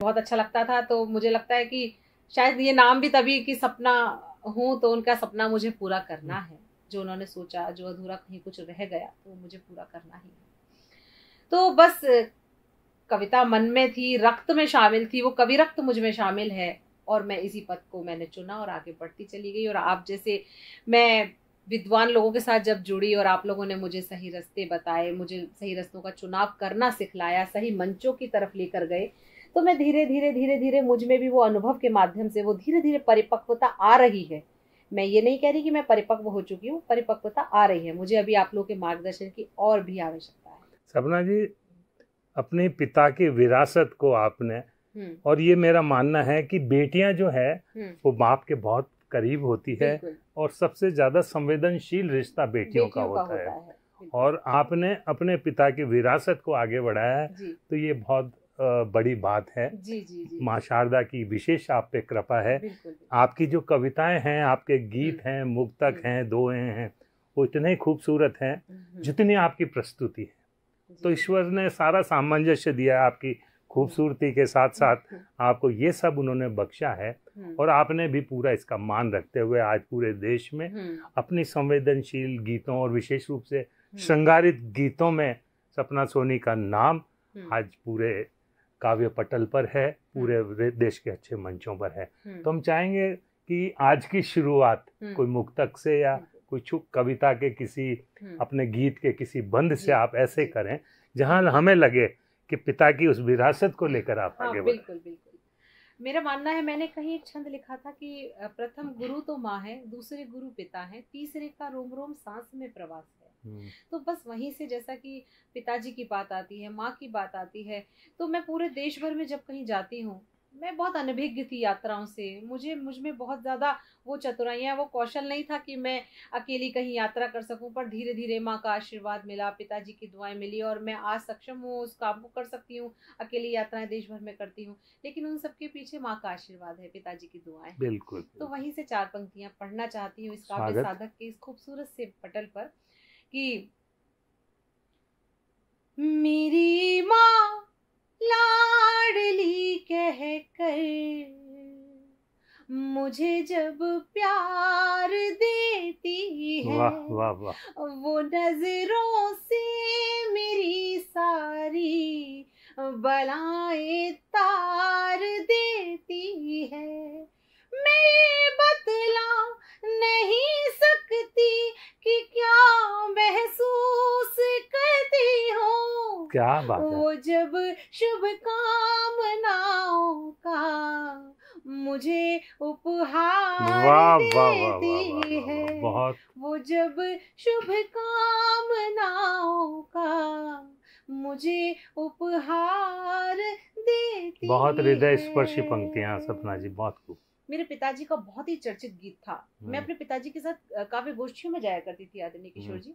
बहुत अच्छा लगता था। तो मुझे लगता है कि शायद ये नाम भी तभी कि सपना हूँ, तो उनका सपना मुझे पूरा करना है। जो उन्होंने सोचा, जो अधूरा कहीं कुछ रह गया, तो मुझे पूरा करना ही है। तो बस कविता मन में थी, रक्त में शामिल थी, वो कवि रक्त मुझ में शामिल है, और मैं इसी पथ को मैंने चुना और आगे बढ़ती चली गई। और आप जैसे, मैं विद्वान लोगों के साथ जब जुड़ी और आप लोगों ने मुझे सही रास्ते बताए, मुझे सही रास्तों का चुनाव करना सिखलाया, सही मंचों की तरफ लेकर गए, तो मैं धीरे धीरे धीरे धीरे मुझ में भी वो अनुभव के माध्यम से वो धीरे धीरे परिपक्वता आ रही है। मैं ये नहीं कह रही कि मैं परिपक्व हो चुकी हूँ, परिपक्वता आ रही है। मुझे अभी आप लोगों के मार्गदर्शन की और भी आवश्यकता है। सपना जी, अपने पिता की विरासत को आपने, और ये मेरा मानना है कि बेटियां जो है वो बाप के बहुत करीब होती है, और सबसे ज्यादा संवेदनशील रिश्ता बेटियों का होता है। और आपने अपने पिता की विरासत को आगे बढ़ाया है, तो ये बहुत बड़ी बात है। माँ शारदा की विशेष आप पे कृपा है। आपकी जो कविताएं हैं, आपके गीत हैं, मुक्तक हैं, दोहे हैं, वो इतने खूबसूरत हैं जितनी आपकी प्रस्तुति है। तो ईश्वर ने सारा सामंजस्य दिया है, आपकी खूबसूरती के साथ साथ आपको ये सब उन्होंने बख्शा है। और आपने भी पूरा इसका मान रखते हुए आज पूरे देश में अपनी संवेदनशील गीतों और विशेष रूप से श्रृंगारित गीतों में सपना सोनी का नाम आज पूरे काव्य पटल पर है, पूरे देश के अच्छे मंचों पर है। तो हम चाहेंगे कि आज की शुरुआत कोई मुक्तक से या कुछ कविता के किसी अपने गीत के किसी बंद से आप ऐसे करें जहां हमें लगे कि पिता की उस विरासत को लेकर आप आगे बढ़ें। बिल्कुल बिल्कुल। मेरा मानना है, मैंने कहीं एक छंद लिखा था कि प्रथम गुरु तो माँ है, दूसरे गुरु पिता है, तीसरे का रोम रोम सांस में प्रवास है। तो बस वहीं से जैसा कि पिताजी की बात आती है, माँ की बात आती है, तो मैं पूरे देश भर में जब कहीं जाती हूँ, मैं बहुत अनभिज्ञ थी यात्राओं से। मुझ में बहुत ज़्यादा वो चतुराइयाँ, वो कौशल नहीं था कि मैं अकेली कहीं यात्रा कर सकूं। पर धीरे धीरे माँ का आशीर्वाद मिला, पिताजी की दुआएं मिली, और मैं आज सक्षम हूँ, उस काम को कर सकती हूँ। अकेली यात्राएं देश भर में करती हूँ, लेकिन उन सबके पीछे माँ का आशीर्वाद है, पिताजी की दुआएं। बिल्कुल। तो वहीं से 4 पंक्तियां पढ़ना चाहती हूँ इस काव्य साधक के इस खूबसूरत से पटल पर कि मेरी माँ लाडली कह कर मुझे जब प्यार देती है, वाह वाह वाह, वो नजरों से मेरी सारी बलाएं तार देती है। मैं बतला नहीं सकती कि क्या महसूस करती हूँ। क्या बात है। वो जब शुभ कामनाओं का मुझे उपहार देती है, वो जब शुभ कामनाओं का मुझे उपहार देती। बहुत हृदय स्पर्शी पंक्तियां सपना जी, बहुत खूब। मेरे पिताजी का बहुत ही चर्चित गीत था। मैं अपने पिताजी के साथ काव्य गोष्ठियों में जाया करती थी, आदरणीय किशोर जी।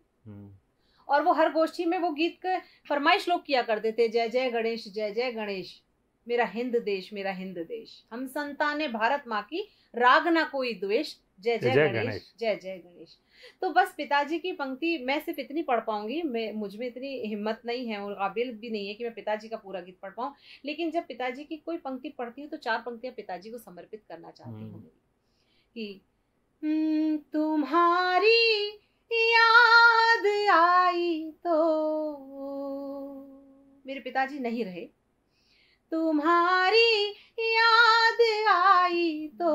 और वो हर गोष्ठी में वो गीत का फरमाइश लोग किया करते थे, जय जय गणेश, जय जय गणेश, मेरा हिंद देश, मेरा हिंद देश, हम संताने भारत माँ की, राग ना कोई द्वेष, जय जय गणेश, जय जय गणेश। तो बस पिताजी की पंक्ति मैं सिर्फ इतनी पढ़ पाऊंगी, मैं मुझ में इतनी हिम्मत नहीं है और काबिल भी नहीं है कि मैं पिताजी का पूरा गीत पढ़ पाऊं। लेकिन जब पिताजी की कोई पंक्ति पढ़ती हूँ तो 4 पंक्तियां पिताजी को समर्पित करना चाहती हूँ कि तुम्हारी याद आई तो, मेरे पिताजी नहीं रहे, तुम्हारी याद आई तो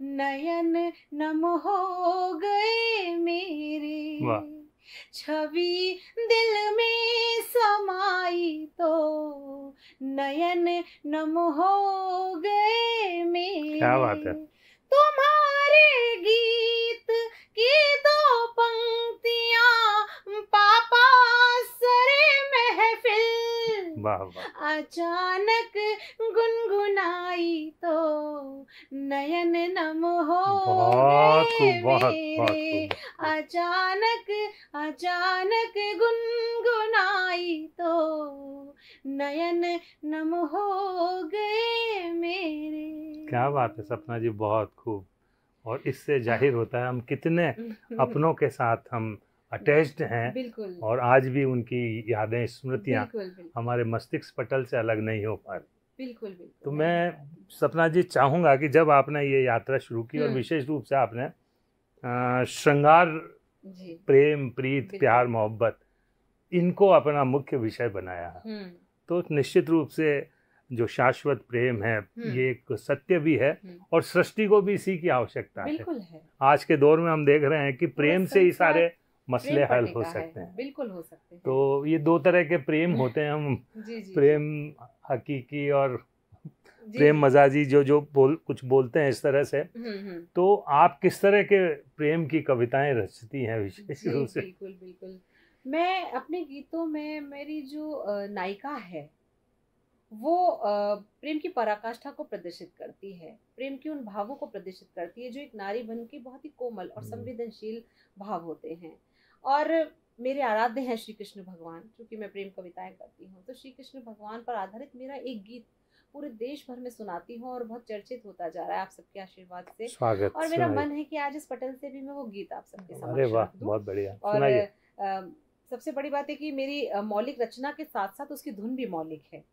नयन नम हो गए मेरे, छवि दिल में समाई तो नयन नम हो गए मेरे। क्या बात है। तुम्हारे गीत की 2 पंक्तियां पापा सरे महफिल, वाह वाह, अचानक गुनगुनाई तो नयन नम हो गए मेरे, अचानक अचानक गुनगुनाई तो नयन नम हो गए मेरे। क्या बात है सपना जी, बहुत खूब। और इससे जाहिर होता है हम कितने अपनों के साथ हम अटैच्ड हैं। बिल्कुल। और आज भी उनकी यादें, स्मृतियाँ हमारे मस्तिष्क पटल से अलग नहीं हो पा रही। बिल्कुल बिल्कुल। तो मैं सपना जी चाहूँगा कि जब आपने ये यात्रा शुरू की और विशेष रूप से आपने श्रृंगार, प्रेम, प्रीत, प्यार, मोहब्बत, इनको अपना मुख्य विषय बनाया है, तो निश्चित रूप से जो शाश्वत प्रेम है ये एक सत्य भी है और सृष्टि को भी इसी की आवश्यकता है। आज के दौर में हम देख रहे हैं कि प्रेम से ही सारे मसले हल हो सकते हैं। बिल्कुल हो सकते हैं। तो ये दो तरह के प्रेम होते हैं, हम प्रेम हकीकी और प्रेम मजाजी जो कुछ बोलते हैं इस तरह से। तो आप किस तरह के प्रेम की कविताएं रचती हैं विशेष रूप से? बिल्कुल बिल्कुल। मैं अपने गीतों में, मेरी जो नायिका है वो प्रेम की पराकाष्ठा को प्रदर्शित करती है, प्रेम के उन भावों को प्रदर्शित करती है जो एक नारी बन के बहुत ही कोमल और संवेदनशील भाव होते हैं। और मेरे आराध्य हैं श्री कृष्ण भगवान, क्योंकि मैं प्रेम कविताएं करती हूँ, तो श्री कृष्ण भगवान पर आधारित मेरा एक गीत पूरे देश भर में सुनाती हूँ और बहुत चर्चित होता जा रहा है आप सबके आशीर्वाद से। स्वागत। और मेरा मन है कि आज इस पटल से भी मैं वो गीत आप सबके समक्ष अरे वाह, बहुत बढ़िया। और सबसे बड़ी बात है कि मेरी मौलिक रचना के साथ साथ उसकी धुन भी मौलिक है।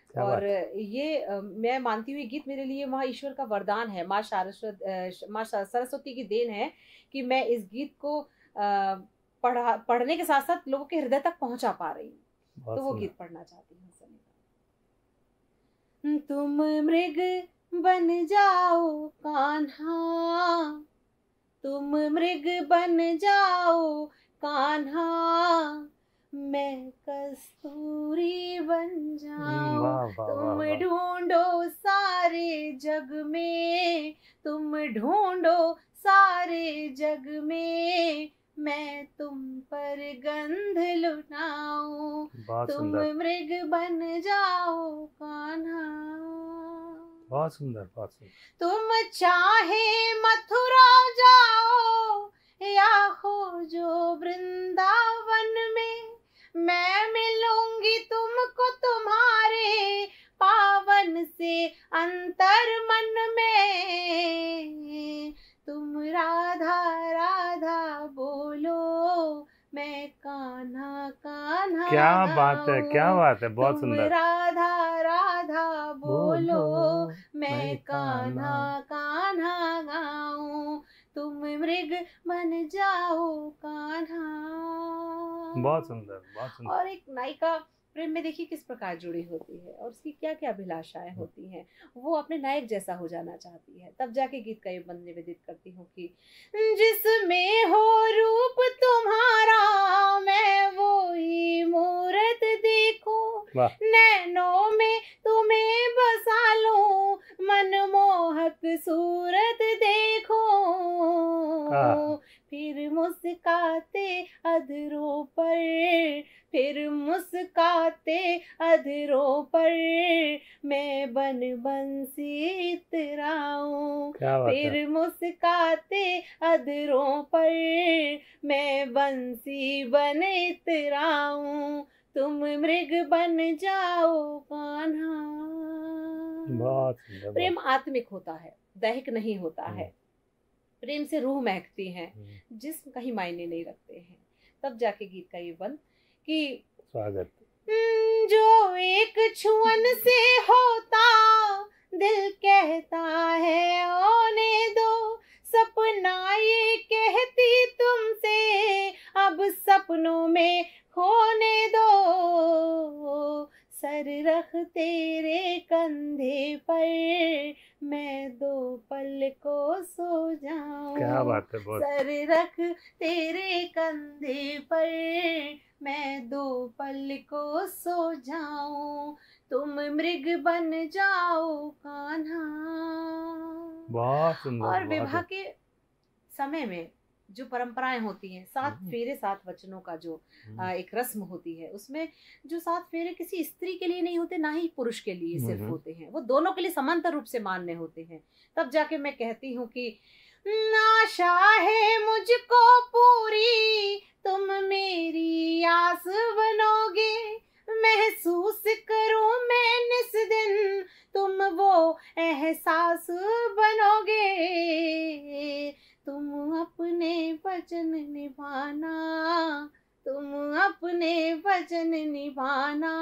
और ये मैं मानती हूँ गीत मेरे लिए वहाँ ईश्वर का वरदान है, माँ सरस्वती की देन है कि मैं इस गीत को पढ़ने के साथ साथ लोगों के हृदय तक पहुंचा पा रही हूँ। तो वो गीत पढ़ना चाहती हूँ। तुम मृग बन जाओ कान्हा, तुम मृग बन जाओ कान्हा, मैं कस्तूरी बन जाऊं। तुम ढूंढो सारे जग में, तुम ढूंढो सारे जग में, मैं तुम पर गंध लुटाऊं। तुम मृग बन जाओ कान्हा। बहुत सुंदर, बहुत सुंदर। तुम चाहे मथुरा जाओ या हो जो वृंदावन में, मैं मिलूंगी तुमको तुम्हारे पावन से अंतर मन में। तुम राधा राधा बोलो, मैं कान्हा कान्हा। क्या बात है, क्या बात है, बहुत सुंदर। तुम राधा राधा बोलो, मैं कान्हा कान्हा गाऊं। तुम मृग बन जाओ कान्हा। बहुत सुंदर, बहुत सुंदर। और एक नायिका प्रेम में देखिए किस प्रकार जुड़ी होती है और उसकी क्या क्या अभिलाषाएं होती हैं। वो अपने नायक जैसा हो जाना चाहती है, तब जाके गीत का ये बंद निवेदित करती हूँ कि जिसमें हो रूप तुम्हारा, मैं वो ही मूरत देखूं, नैनों में तुम्हें बसा लूं, मनमोहक सूरत देखूं। फिर मुस्काते अधरों पर, फिर मुस्काते अधरों पर, मैं बन बंसी इतराऊं। फिर मुस्काते अधरों पर, मैं बंसी बन इतराऊं। तुम मृग बन जाओ कान्हा। प्रेम आत्मिक होता है, दैहिक नहीं होता है। प्रेम से रूह महकती है, जिस्म कहीं मायने नहीं रखते हैं। तब जाके गीत का ये बंद कि स्वागत। जो एक छुअन से होता, दिल कहता है होने दो, सपना ये कहती तुमसे, अब सपनों में खोने दो। सर रख तेरे कंधे पर, मैं दो पल को सो जाऊं। क्या बात है, बहुत। सर रख तेरे कंधे पर, मैं दो पल को सो जाऊं। तुम मृग बन जाओ कान्हा। बहुत सुंदर। और विवाह के समय में जो परंपराएं होती हैं, 7 फेरे 7 वचनों का जो एक रस्म होती है, उसमें जो 7 फेरे किसी स्त्री के लिए नहीं होते, ना ही पुरुष के लिए सिर्फ होते हैं, वो दोनों के लिए समांतर रूप से मान्य होते हैं। तब जाके मैं कहती हूँ कि आशा है मुझको पूरी, तुम मेरी आस बनोगे, महसूस करूं मैं निस दिन, तुम वो एहसास बनोगे। तुम अपने वचन निभाना, तुम अपने वचन निभाना,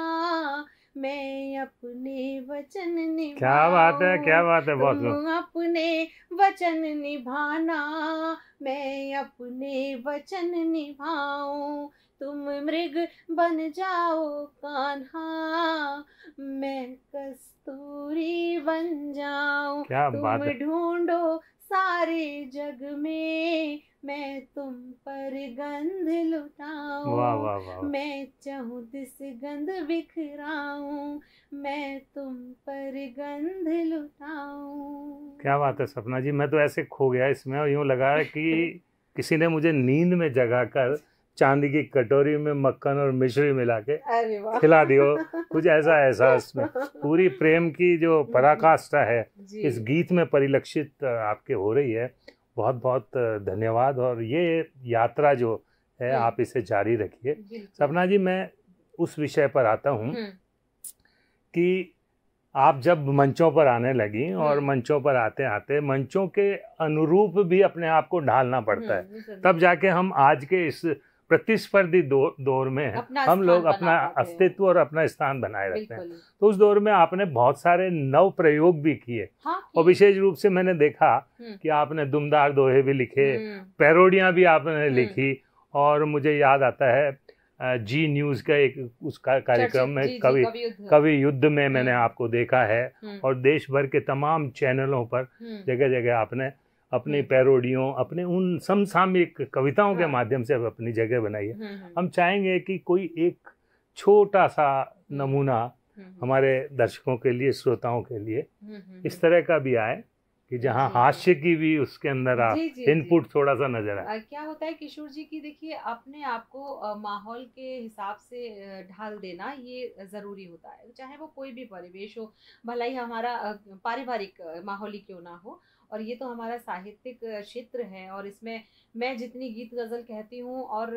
मैं अपने वचन निभाऊं। क्या बात है, क्या बात है, बहुत तुम अपने वचन निभाना, मैं अपने वचन निभाऊं। तुम मृग बन जाओ कान्हा, मैं कस्तूरी बन जाऊं। क्या तुम बात है। ढूंढो सारे जग में, मैं तुम पर गंध लुटाऊं। वाह वाह वाह। मैं चाहूं दिस गंध बिखराऊं, मैं तुम पर गंध लुटाऊं। क्या बात है सपना जी, मैं तो ऐसे खो गया इसमें और यूं लगा कि किसी ने मुझे नींद में जगाकर चांदी की कटोरी में मक्खन और मिश्री मिला के खिला दियो, कुछ ऐसा एहसास में पूरी प्रेम की जो पराकाष्ठा है इस गीत में परिलक्षित आपके हो रही है। बहुत बहुत धन्यवाद। और ये यात्रा जो है आप इसे जारी रखिए। सपना जी, मैं उस विषय पर आता हूँ कि आप जब मंचों पर आने लगी और मंचों पर आते आते मंचों के अनुरूप भी अपने आप को ढालना पड़ता है, तब जाके हम आज के इस प्रतिस्पर्धी दौर में हम लोग अपना अस्तित्व और अपना स्थान बनाए रखते हैं। तो उस दौर में आपने बहुत सारे नव प्रयोग भी किए। और विशेष रूप से मैंने देखा कि आपने दुमदार दोहे भी लिखे, पैरोडियां भी आपने लिखी। और मुझे याद आता है जी न्यूज़ का एक उसका कार्यक्रम में कवि युद्ध में मैंने आपको देखा है। और देश भर के तमाम चैनलों पर जगह जगह आपने अपनी पैरोडियों, अपने उन समसामयिक कविताओं के माध्यम से अपनी जगह बनाई है। हम चाहेंगे कि कोई एक छोटा सा नमूना हमारे दर्शकों के लिए, श्रोताओं के लिए इस तरह का भी आए कि जहाँ हास्य की भी उसके अंदर इनपुट थोड़ा सा नजर आए। क्या होता है किशोर जी की, देखिए अपने आप को माहौल के हिसाब से ढाल देना ये ज़रूरी होता है, चाहे वो कोई भी परिवेश हो, भला ही हमारा पारिवारिक माहौल ही क्यों ना हो। और ये तो हमारा साहित्यिक क्षेत्र है और इसमें मैं जितनी गीत गज़ल कहती हूँ और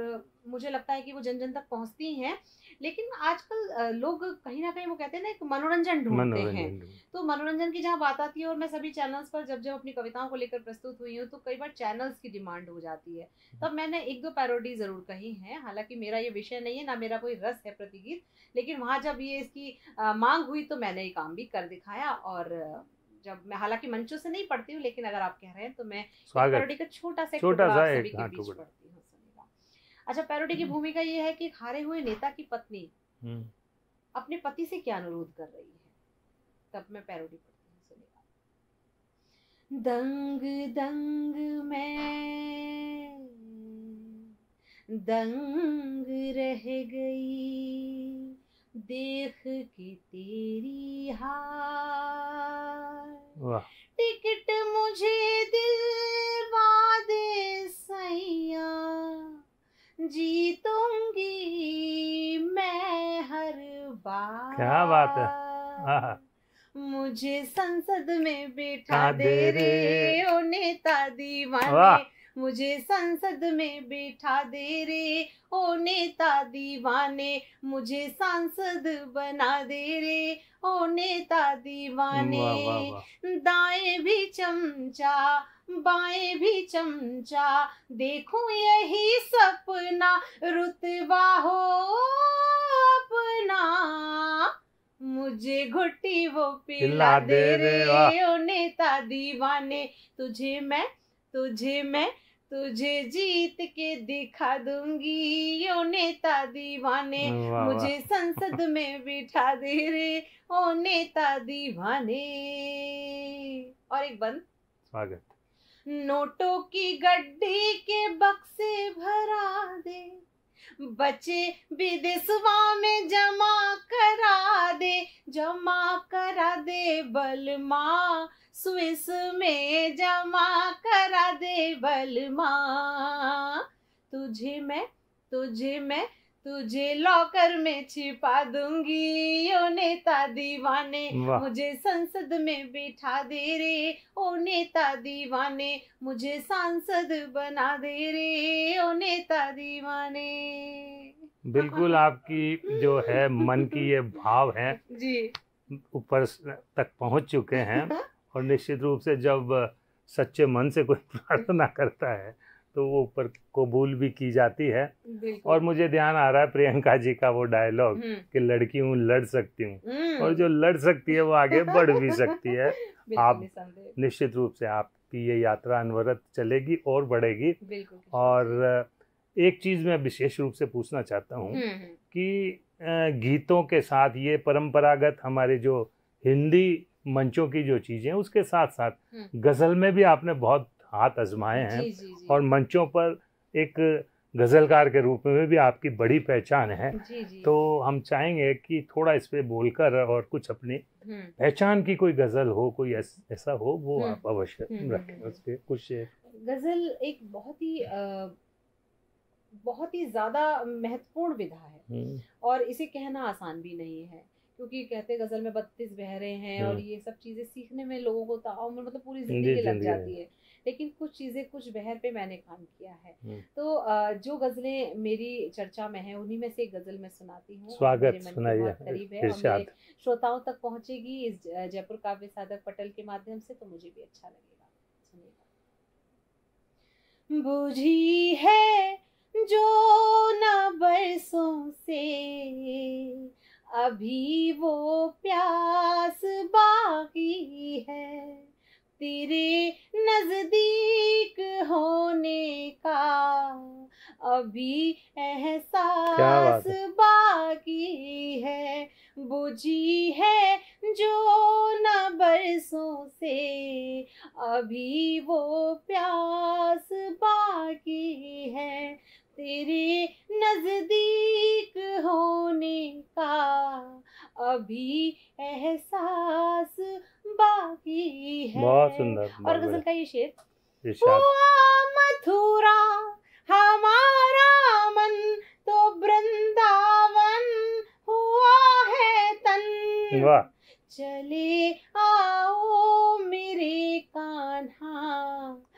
मुझे लगता है कि वो जन जन तक पहुँचती हैं। लेकिन आजकल लोग कहीं ना कहीं वो कहते हैं ना एक मनोरंजन ढूंढते हैं। तो मनोरंजन की जहाँ बात आती है, और मैं सभी चैनल्स पर जब जब अपनी कविताओं को लेकर प्रस्तुत हुई हूँ तो कई बार चैनल्स की डिमांड हो जाती है। तब मैंने एक दो पैरोडी ज़रूर कही हैं, हालांकि मेरा ये विषय नहीं है, ना मेरा कोई रस है प्रतिगीत, लेकिन वहाँ जब ये इसकी मांग हुई तो मैंने ये काम भी कर दिखाया। और जब मैं हालांकि मंचों से नहीं पढ़ती हूँ, लेकिन अगर आप कह रहे हैं तो मैं पैरोडी का छोटा सा सभी के बीच पढ़ती हूँ। अच्छा, पैरोडी की भूमिका ये है कि हारे हुए नेता की पत्नी अपने पति से क्या अनुरोध कर रही है, तब मैं पैरोडी पढ़ती हूँ। सुनिएगा। दंग दंग मैं दंग रह गई, देख के तेरी हार, टिकट मुझे दिलवा दे सैया, जीतूंगी मैं हर बार। क्या बात है। मुझे संसद में बैठा दे रे ओ नेता दीवाने, मुझे संसद में बैठा दे रे ओ नेता दीवाने, मुझे सांसद बना दे रे ओ नेता दीवाने। दाएं भी चमचा बाएं भी चमचा, देखूं यही सपना, रुतबा हो अपना, मुझे घुट्टी वो पिला दे रे ओ नेता दीवाने। तुझे जीत के दिखा दूंगी ओ नेता दीवाने, मुझे संसद में बिठा दे रे ओ नेता दीवाने। और एक बंद। स्वागत। नोटों की गड्डी के बक्से भरा दे, बचे विदेशवा में जमा करा दे बलमा, स्विस में जमा करा दे बलमा। तुझे लॉकर में छिपा दूंगी ओ नेता दीवाने, मुझे संसद में बिठा दे रे ओ नेता दीवाने, मुझे सांसद बना दे रे ओ नेता दीवाने। बिल्कुल, आपकी जो है मन की ये भाव है जी ऊपर तक पहुंच चुके हैं। और निश्चित रूप से जब सच्चे मन से कोई प्रार्थना करता है तो वो ऊपर कबूल भी की जाती है। और मुझे ध्यान आ रहा है प्रियंका जी का वो डायलॉग कि लड़की हूँ लड़ सकती हूँ, और जो लड़ सकती है वो आगे बढ़ भी सकती है। आप निश्चित रूप से आपकी ये यात्रा अनवरत चलेगी और बढ़ेगी। और एक चीज़ मैं विशेष रूप से पूछना चाहता हूँ कि गीतों के साथ ये परंपरागत हमारे जो हिंदी मंचों की जो चीज़ें, उसके साथ साथ गज़ल में भी आपने बहुत हाथ आजमाए हैं। जी। और मंचों पर एक गज़लकार के रूप में भी आपकी बड़ी पहचान है। जी। तो हम चाहेंगे कि थोड़ा इस पे बोलकर और कुछ अपनी पहचान की कोई गज़ल हो, कोई ऐसा हो, वो आप अवश्य रखें। उसके कुछ गज़ल एक बहुत ही ज़्यादा महत्वपूर्ण विधा है और इसे कहना आसान भी नहीं है, क्योंकि कहते गज़ल में 32 बहरे हैं और ये सब चीज़ें सीखने में लोगों को ताउम्र मतलब पूरी ज़िंदगी लग जाती है। लेकिन कुछ चीज़ें कुछ बहर पे मैंने काम किया है। तो जो गज़लें मेरी चर्चा में हैं उन्हीं में से एक गज़ल मैं सुनाती हूँ। स्वागत, सुनाइए। करीब है और मेरे श्रोताओं तक पहुँचेगी इस जयपुर काव्य साधक पटल के माध्यम से, तो मुझे भी अच्छा लगेगा। सुनिएगा। बुझी है जो न बरसों से अभी वो प्यास बाकी है, तेरे नजदीक होने का अभी एहसास बाकी है। बुझी है जो न बरसों से अभी वो प्यास बाकी है, तेरे नजदीक होने का अभी एहसास बाकी है। बहुत सुंदर। और गजल का ये शेर, हुआ मथुरा हमारा मन तो वृंदावन हुआ है तन। वाह। चले आओ मेरे कान्हा,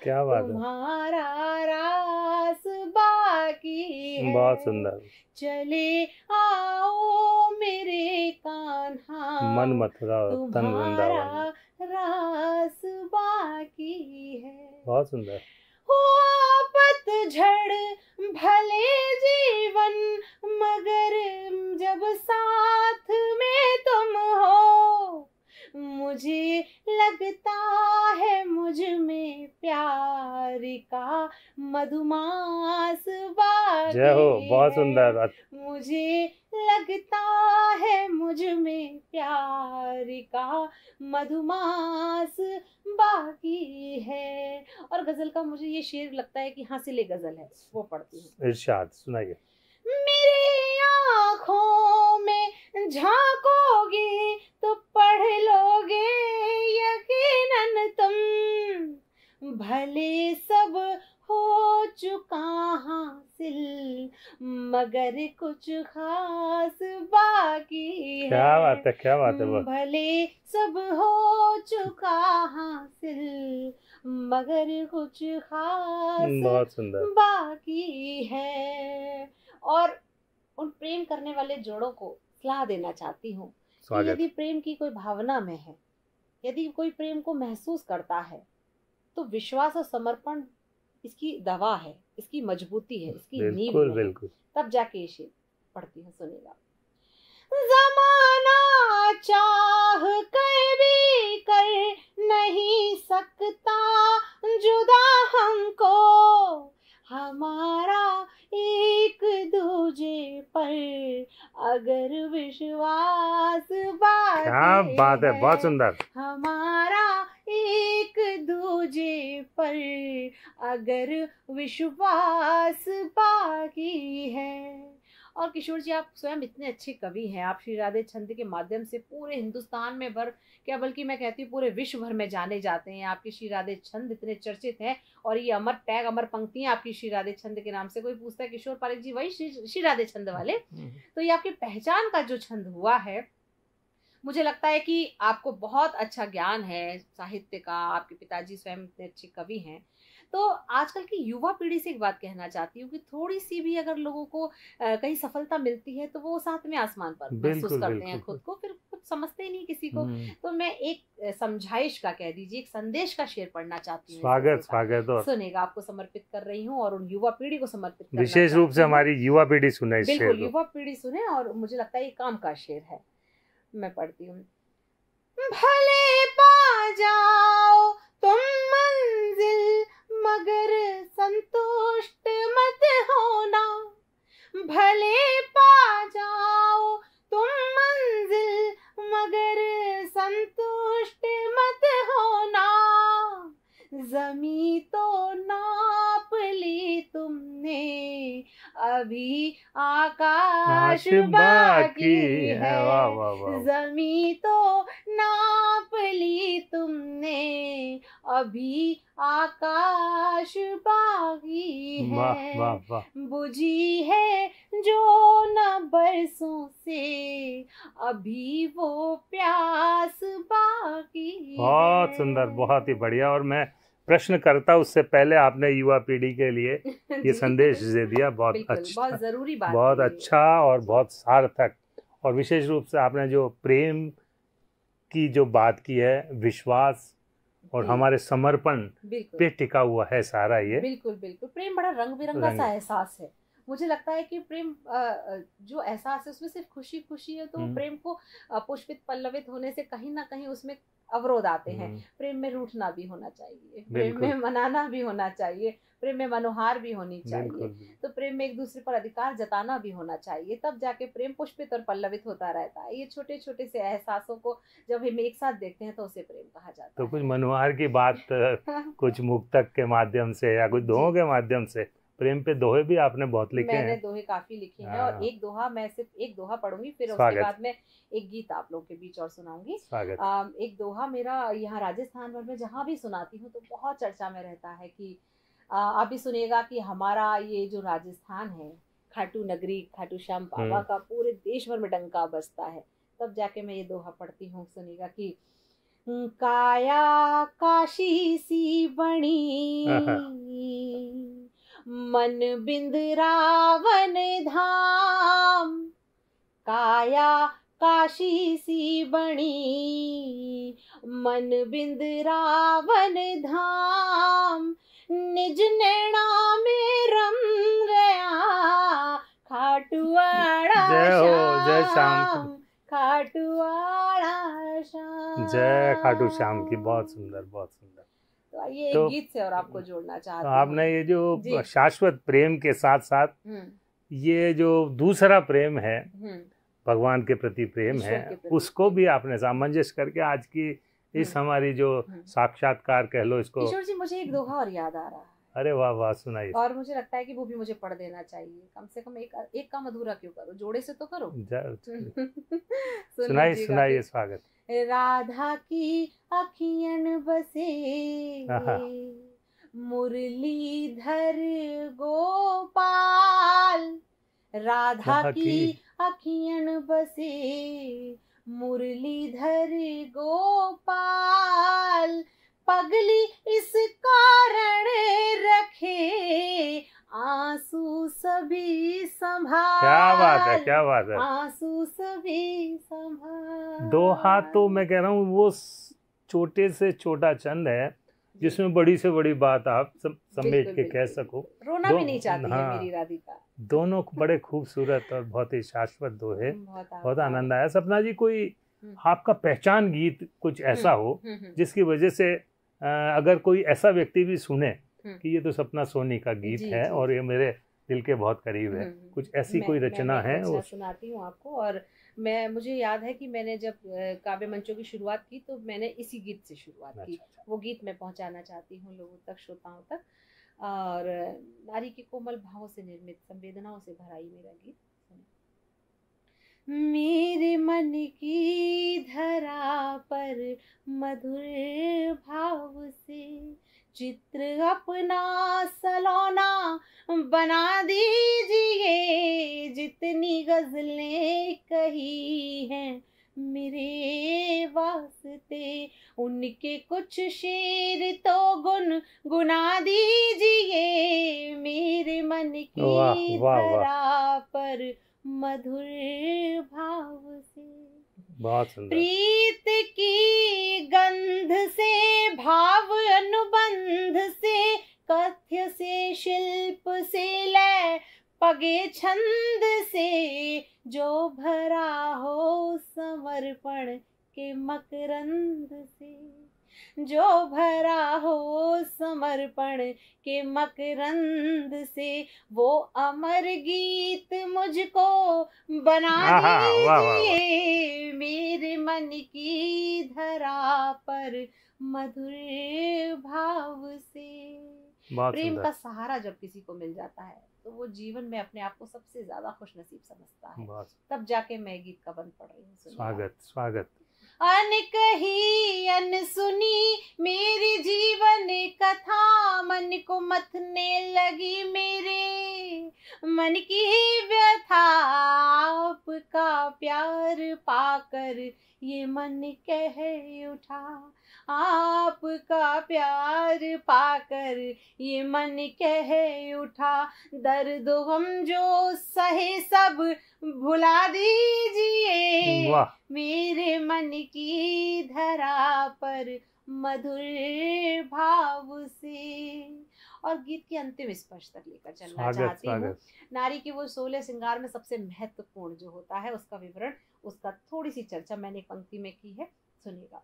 क्या बात है, तुम्हारा रास बाकी है। बहुत सुंदर। चले आओ मेरे कान्हा, मन मथुरा तन वृंदावन, रास बाकी है। बहुत सुंदर। हुआ पतझड़ भले जीवन मगर जब साथ में तुम हो, मुझे लगता है मुझ में प्यार का मधुमास बाकी है। बहुत सुंदर। मुझे लगता है मुझ में प्यार का मधुमास बाकी है। और गजल का मुझे ये शेर लगता है कि हासिले गजल है, वो पढ़ती हूँ। इरशाद सुनाइए। मेरी आँखों में झांकोगे तो पढ़ लोगे यकीनन तुम, भले सब हो चुका हासिल मगर कुछ खास बाकी है। क्या बात है, क्या बात है। भले सब हो चुका हासिल मगर कुछ खास बहुत सुंदर बाकी है। और उन प्रेम करने वाले जोड़ों को सलाह देना चाहती हूँ कि यदि प्रेम की कोई भावना में है, यदि कोई प्रेम को महसूस करता है, तो विश्वास और समर्पण इसकी दवा है, इसकी मजबूती है, इसकी नींव है। बिल्कुल। तब जाके ये शेर पढ़ती हूँ, सुनेगा। जमाना चाह कर भी कर नहीं सकता जुदा हमको, हमारा एक दूजे पर अगर विश्वास बाकी है। क्या बात है, बहुत सुंदर। हमारा एक दूजे पर अगर विश्वास बाकी है। और किशोर जी, आप स्वयं इतने अच्छे कवि हैं, आप श्री राधे छंद के माध्यम से पूरे हिंदुस्तान में भर क्या बल्कि मैं कहती हूँ पूरे विश्व भर में जाने जाते हैं। आपके श्री राधे छंद इतने चर्चित हैं और ये अमर टैग, अमर पंक्तियां आपकी श्री राधे छंद के नाम से। कोई पूछता है किशोर पारेख जी वही श्री राधे छंद वाले, तो ये आपकी पहचान का जो छंद हुआ है, मुझे लगता है कि आपको बहुत अच्छा ज्ञान है साहित्य का, आपके पिताजी स्वयं इतने अच्छे कवि हैं। तो आजकल की युवा पीढ़ी से एक बात कहना चाहती हूँ कि थोड़ी सी भी अगर लोगों को कहीं सफलता मिलती है तो वो साथ में आसमान पर महसूस करते हैं खुद को, फिर कुछ समझते ही नहीं किसी को। तो मैं एक समझाइश का कह दीजिए, एक संदेश का शेर पढ़ना चाहती हूँ। स्वागत और सुनेगा, आपको समर्पित कर रही हूँ और उन युवा पीढ़ी को समर्पित करना विशेष रूप से हमारी युवा पीढ़ी सुने इस शेर को। बिल्कुल, युवा पीढ़ी सुने, और मुझे लगता है ये काम का शेर है। मैं पढ़ती हूँ। भले पा जाओ तुम मंजिल, मगर संतुष्ट मत होना। भले पा जाओ तुम मंजिल, मगर संतुष्ट मत होना। ज़मीं तो नाप ली तुमने, अभी आकाश बाकी है। वाह वाह वाह। ज़मीं तो नाप ली तुमने, अभी आकाश बाकी है। वाह वाह वाह। बुझी है जो न बरसों से, अभी वो प्यास बाकी है। बहुत सुंदर, बहुत ही बढ़िया। और मैं प्रश्न करता उससे पहले आपने युवा पीढ़ी के लिए ये संदेश दे दिया। बहुत अच्छा, बहुत जरूरी बात, बहुत अच्छा और बहुत सार्थक। और विशेष रूप से आपने जो प्रेम की जो बात की है, विश्वास और हमारे समर्पण पे टिका हुआ है सारा ये। बिल्कुल बिल्कुल। प्रेम बड़ा रंग बिरंगा सा एहसास है। मुझे लगता है कि प्रेम जो एहसास है उसमें सिर्फ खुशी खुशी है, तो प्रेम को पुष्पित पल्लवित होने से कहीं ना कहीं उसमें अवरोध आते हैं। प्रेम में रूठना भी होना चाहिए, प्रेम में मनाना भी होना चाहिए, प्रेम में मनोहार भी होनी चाहिए। तो प्रेम में एक दूसरे पर अधिकार जताना भी होना चाहिए, तब जाके प्रेम पुष्पित और पल्लवित होता रहता है। ये छोटे छोटे से एहसासों को जब हम एक साथ देखते हैं तो उसे प्रेम कहा जाता है। तो कुछ मनोहार की बात कुछ मुक्तक के माध्यम से या कुछ दोहों के माध्यम से, प्रेम पे दोहे भी आपने बहुत लिखे हैं। मैंने दोहे काफी लिखे हैं, और एक दोहा, मैं सिर्फ एक दोहा पढ़ूंगी, फिर उसके बाद में एक गीत आप लोगों के बीच और सुनाऊंगी। एक दोहा मेरा यहाँ राजस्थान भर में जहाँ भी सुनाती हूँ तो बहुत चर्चा में रहता है कि आप भी सुनिएगा कि हमारा ये जो राजस्थान है, खाटू नगरी, खाटू श्याम बाबा का पूरे देश भर में डंका बजता है। तब जाके मैं ये दोहा पढ़ती हूँ, सुनिएगा कि काया काशी सी बनी, मन बिंद रावण धाम। काया काशी सी बणी, मन बिंद रावण धाम। निज नैना में रम गया, खाटुवाड़ा जय श्याम, खाटुवाड़ा श्याम। जय खाटू श्याम की। बहुत सुंदर, बहुत सुंदर। तो ये एक गीत से और आपको जोड़ना चाहती हूँ। आपने ये जो शाश्वत प्रेम के साथ साथ ये जो दूसरा प्रेम है, भगवान के प्रति प्रेम है, उसको भी आपने सामंजस्य करके आज की इस हमारी जो साक्षात्कार कह लो इसको। किशोर जी, मुझे एक दोहा और याद आ रहा है। अरे वाह वाह, सुनाइए। और मुझे लगता है कि वो भी मुझे पढ़ देना चाहिए, कम से कम एक काम अधूरा क्यों करो, जोड़े से तो करो। सुनाइए सुनाइए। स्वागत। राधा की अखियन बसे, मुरलीधर गोपाल। राधा की अखियन बसे, मुरलीधर गोपाल। पगली इस कारण रखे, आंसू सभी संभाल। क्या बात है, क्या बात है। आंसू सभी संभाल। दोहा तो मैं कह रहा हूँ वो छोटे से छोटा चंद है जिसमें बड़ी से बड़ी बात आप समेट के कह सको। रोना भी नहीं चाहती है मेरी राधिका। दोनों बड़े खूबसूरत और बहुत ही शाश्वत दोहे। बहुत आनंद आया। सपना जी, कोई आपका पहचान गीत कुछ ऐसा हो जिसकी वजह से अगर कोई ऐसा व्यक्ति भी सुने कि ये तो सपना सोनी का गीत है और ये मेरे दिल के बहुत करीब है, कुछ ऐसी कोई रचना है? मैं सुनाती हूँ आपको। और मुझे याद है कि मैंने जब काव्य मंचों की शुरुआत की तो मैंने इसी गीत से शुरुआत की। वो गीत मैं पहुंचाना चाहती हूँ लोगों तक, श्रोताओं तक। और नारी के कोमल भावों से निर्मित, संवेदनाओं से भरा ही मेरा गीत। मेरे मन की धरा पर मधुर भाव से चित्र अपना सलोना बना दीजिए। जितनी गजलें कही हैं मेरे वास्ते, उनके कुछ शेर तो गुना दीजिए। मेरे मन की धरा पर मधुर भाव से। बहुत सुंदर। प्रीत की गंध से, भाव अनुबंध से, कथ्य से, शिल्प से, लय पगे छंद से, जो भरा हो समर्पण के मकरंद से, जो भरा हो समर्पण के मकरंद से, वो अमर गीत मुझको बना दीजिए, मेरे मन की धरा पर मधुर भाव से। प्रेम का सहारा जब किसी को मिल जाता है तो वो जीवन में अपने आप को सबसे ज्यादा खुशनसीब समझता है। तब जाके मैं गीत का बंद पढ़ रही हूँ। स्वागत स्वागत। अनकही अनसुनी मेरी जीवन कथा, मन को मथने लगी मेरे मन की व्यथा, आपका प्यार पाकर ये मन कह उठा, आपका प्यार पाकर ये मन कह उठा, दर्द हम जो सहे सब भुला दीजिए, मेरे मन की धरा पर मधुर भाव से। और गीत के अंतिम स्पर्श तक लेकर चलना चाहती हूँ। नारी के वो 16 श्रृंगार में सबसे महत्वपूर्ण जो होता है उसका विवरण, उसका थोड़ी सी चर्चा मैंने एक पंक्ति में की है, सुनिएगा।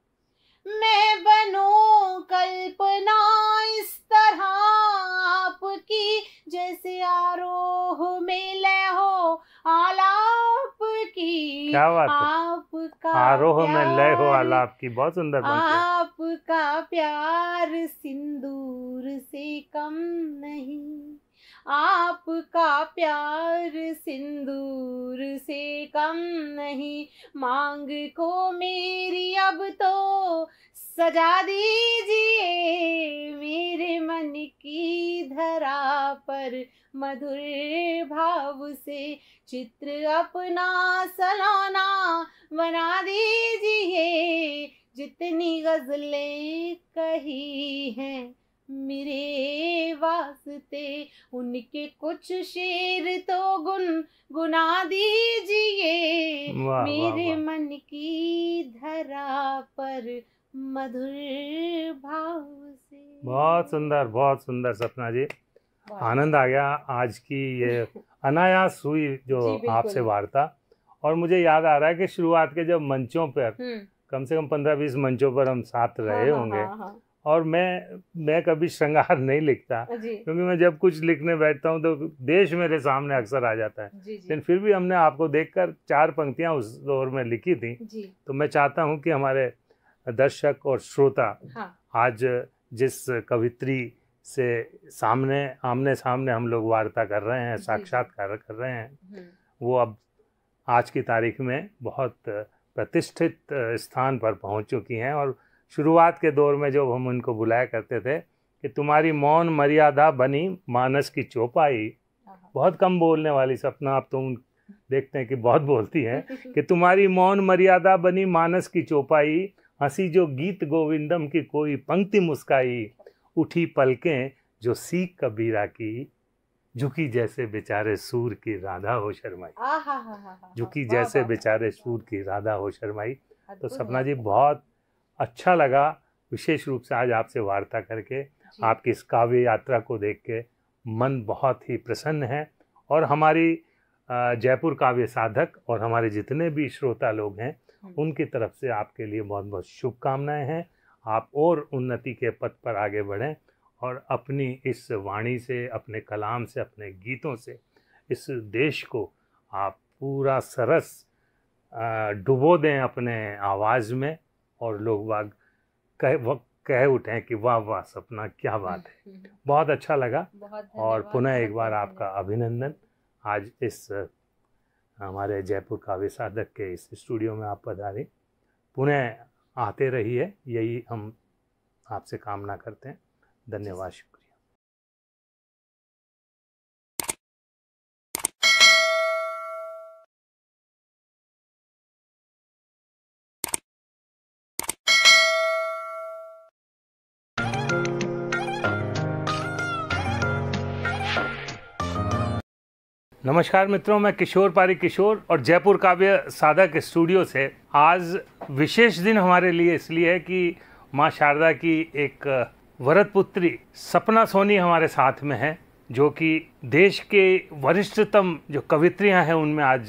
मैं बनूं कल्पना इस तरह आपकी, जैसे आरोह में लय हो आलाप की। क्या बात है, आपका आरोह में लय हो आलाप की, बहुत सुंदर। आपका प्यार सिंदूर से कम नहीं, आपका प्यार सिंदूर से कम नहीं, मांग को मेरी अब तो सजा दीजिए, मेरे मन की धरा पर मधुर भाव से, चित्र अपना सलोना बना दीजिए, जितनी गजलें कही हैं मेरे वास्ते, उनके कुछ शेर तो गुना दीजिए, मेरे मन की धरा पर मधुर भाव से। बहुत सुंदर सपना जी, आनंद आ गया आज की ये अनायास हुई जो आपसे वार्ता। और मुझे याद आ रहा है कि शुरुआत के जब मंचों पर कम से कम 15-20 मंचों पर हम साथ रहे होंगे, और मैं कभी श्रृंगार नहीं लिखता, क्योंकि मैं जब कुछ लिखने बैठता हूँ तो देश मेरे सामने अक्सर आ जाता है, लेकिन फिर भी हमने आपको देखकर 4 पंक्तियां उस दौर में लिखी थी। तो मैं चाहता हूँ कि हमारे दर्शक और श्रोता आज जिस कवित्री से आमने सामने हम लोग वार्ता कर रहे हैं, साक्षात्कार कर रहे हैं, वो अब आज की तारीख में बहुत प्रतिष्ठित स्थान पर पहुंच चुकी हैं। और शुरुआत के दौर में जब हम उनको बुलाया करते थे कि तुम्हारी मौन मर्यादा बनी मानस की चौपाई, बहुत कम बोलने वाली सपना, आप तो देखते हैं कि बहुत बोलती हैं, कि तुम्हारी मौन मर्यादा बनी मानस की चौपाई, हंसी जो गीत गोविंदम की कोई पंक्ति मुस्काई, उठी पलकें जो सीख कबीरा की, झुकी जैसे बेचारे सूर की राधा हो शर्माई, झुकी जैसे बेचारे सूर की राधा हो शर्माई। तो सपना जी बहुत अच्छा लगा, विशेष रूप से आज आपसे वार्ता करके, आपकी इस काव्य यात्रा को देख के मन बहुत ही प्रसन्न है। और हमारी जयपुर काव्य साधक और हमारे जितने भी श्रोता लोग हैं उनकी तरफ से आपके लिए बहुत बहुत शुभकामनाएं हैं। आप और उन्नति के पथ पर आगे बढ़ें और अपनी इस वाणी से, अपने कलाम से, अपने गीतों से इस देश को आप पूरा सरस डुबो दें अपने आवाज़ में, और लोग बाग कह उठें कि वाह वाह सपना, क्या बात है। बहुत अच्छा लगा, और पुनः एक बार आपका अभिनंदन। आज इस हमारे जयपुर काव्य साधक के इस स्टूडियो में आप पधारे, पुनः आते रहिए, यही हम आपसे कामना करते हैं। धन्यवाद, शुक्रिया। नमस्कार मित्रों, मैं किशोर पारिक किशोर और जयपुर काव्य साधक स्टूडियो से आज विशेष दिन हमारे लिए इसलिए है कि माँ शारदा की एक वरद पुत्री सपना सोनी हमारे साथ में है, जो कि देश के वरिष्ठतम जो कवित्रियाँ हैं उनमें आज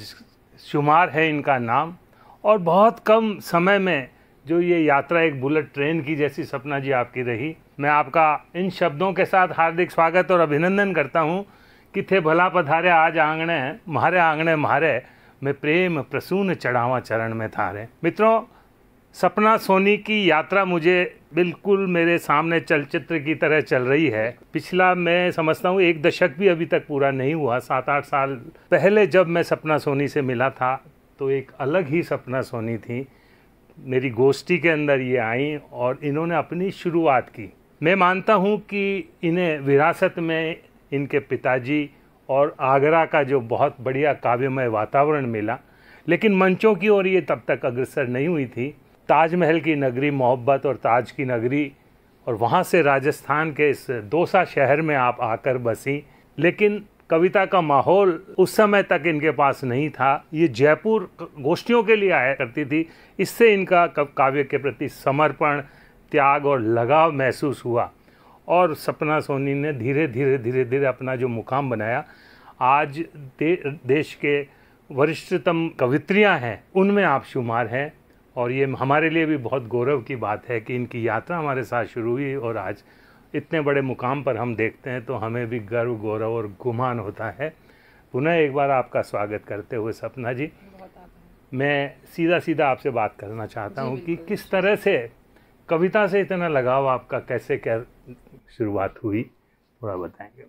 शुमार है इनका नाम। और बहुत कम समय में जो ये यात्रा एक बुलेट ट्रेन की जैसी सपना जी आपकी रही। मैं आपका इन शब्दों के साथ हार्दिक स्वागत और अभिनंदन करता हूँ कि थे भला पधारे आज आंगणे म्हारे में प्रेम प्रसून चढ़ावा चरण में थारे। मित्रों, सपना सोनी की यात्रा मुझे बिल्कुल मेरे सामने चलचित्र की तरह चल रही है। पिछला मैं समझता हूँ 1 दशक भी अभी तक पूरा नहीं हुआ। 7-8 साल पहले जब मैं सपना सोनी से मिला था तो एक अलग ही सपना सोनी थी। मेरी गोष्ठी के अंदर ये आई और इन्होंने अपनी शुरुआत की। मैं मानता हूँ कि इन्हें विरासत में इनके पिताजी और आगरा का जो बहुत बढ़िया काव्यमय वातावरण मिला, लेकिन मंचों की ओर ये तब तक अग्रसर नहीं हुई थी। ताजमहल की नगरी मोहब्बत और ताज की नगरी, और वहाँ से राजस्थान के इस दौसा शहर में आप आकर बसी। लेकिन कविता का माहौल उस समय तक इनके पास नहीं था। ये जयपुर गोष्ठियों के लिए आया करती थी। इससे इनका काव्य के प्रति समर्पण, त्याग और लगाव महसूस हुआ और सपना सोनी ने धीरे धीरे अपना जो मुकाम बनाया। आज देश के वरिष्ठतम कवित्रियां हैं उनमें आप शुमार हैं, और ये हमारे लिए भी बहुत गौरव की बात है कि इनकी यात्रा हमारे साथ शुरू हुई और आज इतने बड़े मुकाम पर हम देखते हैं तो हमें भी गर्व, गौरव और गुमान होता है। पुनः एक बार आपका स्वागत करते हुए सपना जी, मैं सीधा आपसे बात करना चाहता हूँ कि किस तरह से कविता से इतना लगाव आपका, कैसे क्या शुरुआत हुई, थोड़ा बताएंगे।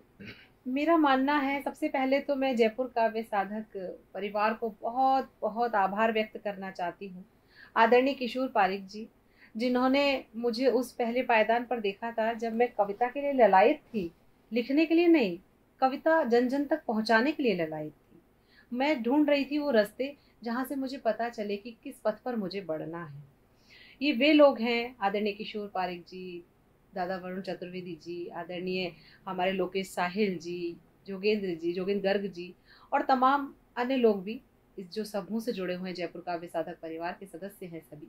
मेरा मानना है, सबसे पहले तो मैं जयपुर काव्य साधक परिवार को बहुत बहुत आभार व्यक्त करना चाहती हूँ। आदरणीय किशोर पारिक जी, जिन्होंने मुझे उस पहले पायदान पर देखा था जब मैं कविता के लिए ललायत थी, लिखने के लिए नहीं, कविता जन जन तक पहुँचाने के लिए ललायत थी। मैं ढूंढ रही थी वो रास्ते जहाँ से मुझे पता चले कि किस पथ पर मुझे बढ़ना है। ये वे लोग हैं, आदरणीय किशोर पारिक जी, दादा वरुण चतुर्वेदी जी, आदरणीय हमारे लोकेश साहिल जी, जोगेंद्र गर्ग जी और तमाम अन्य लोग भी इस जो समूह से जुड़े हुए हैं, जयपुर काव्य साधक परिवार के सदस्य हैं सभी।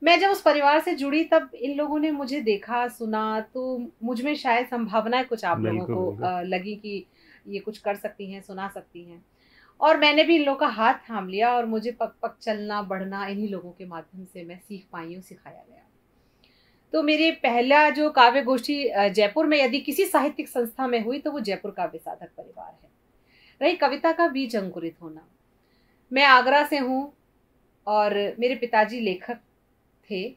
मैं जब उस परिवार से जुड़ी तब इन लोगों ने मुझे देखा, सुना, तो मुझ में शायद संभावनाएं कुछ आप लोगों को लगी कि ये कुछ कर सकती हैं, सुना सकती हैं, और मैंने भी इन लोगों का हाथ थाम लिया और मुझे पग पग चलना बढ़ना इन्हीं लोगों के माध्यम से मैं सीख पाई हूँ, सिखाया गया। तो मेरी पहला जो काव्य गोष्ठी जयपुर में यदि किसी साहित्यिक संस्था में हुई तो वो जयपुर काव्य साधक परिवार है। रही कविता का बीज अंकुरित होना, मैं आगरा से हूँ और मेरे पिताजी लेखक थे।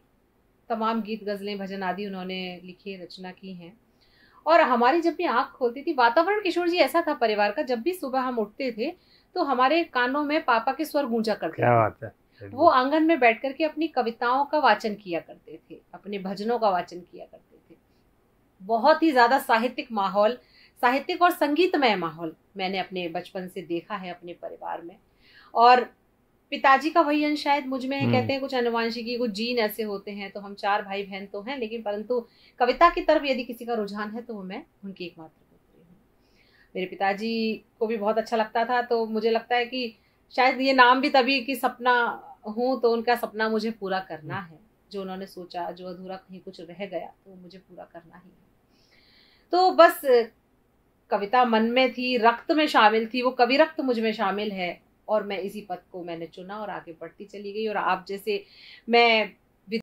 तमाम गीत, गजलें, भजन आदि उन्होंने लिखी, रचना की हैं। और हमारी जब भी आँख खोलती थी, वातावरण किशोर जी ऐसा था परिवार का, जब भी सुबह हम उठते थे तो हमारे कानों में पापा के स्वर गूंजा करते थे। क्या बात है। वो आंगन में बैठ करके अपनी कविताओं का वाचन किया करते थे, अपने भजनों का वाचन किया करते थे। बहुत ही ज्यादा साहित्यिक माहौल, साहित्यिक और संगीतमय माहौल मैंने अपने बचपन से देखा है अपने परिवार में। और पिताजी का वही अंश शायद मुझ में है। कहते हैं कुछ अनुवांशिकी, कुछ जीन ऐसे होते हैं। तो हम 4 भाई बहन तो हैं, लेकिन परंतु कविता की तरफ यदि किसी का रुझान है तो वो मैं उनकी एकमात्र पुत्री हूँ। मेरे पिताजी को भी बहुत अच्छा लगता था, तो मुझे लगता है कि शायद ये नाम भी तभी कि सपना हूँ तो उनका सपना मुझे पूरा करना है। जो उन्होंने सोचा, जो अधूरा कहीं कुछ रह गया तो मुझे पूरा करना ही है। तो बस कविता मन में थी, रक्त में शामिल थी, वो कवि रक्त मुझ में शामिल है और मैं इसी पथ को मैंने चुना और आगे बढ़ती चली गई। और आप जैसे मैं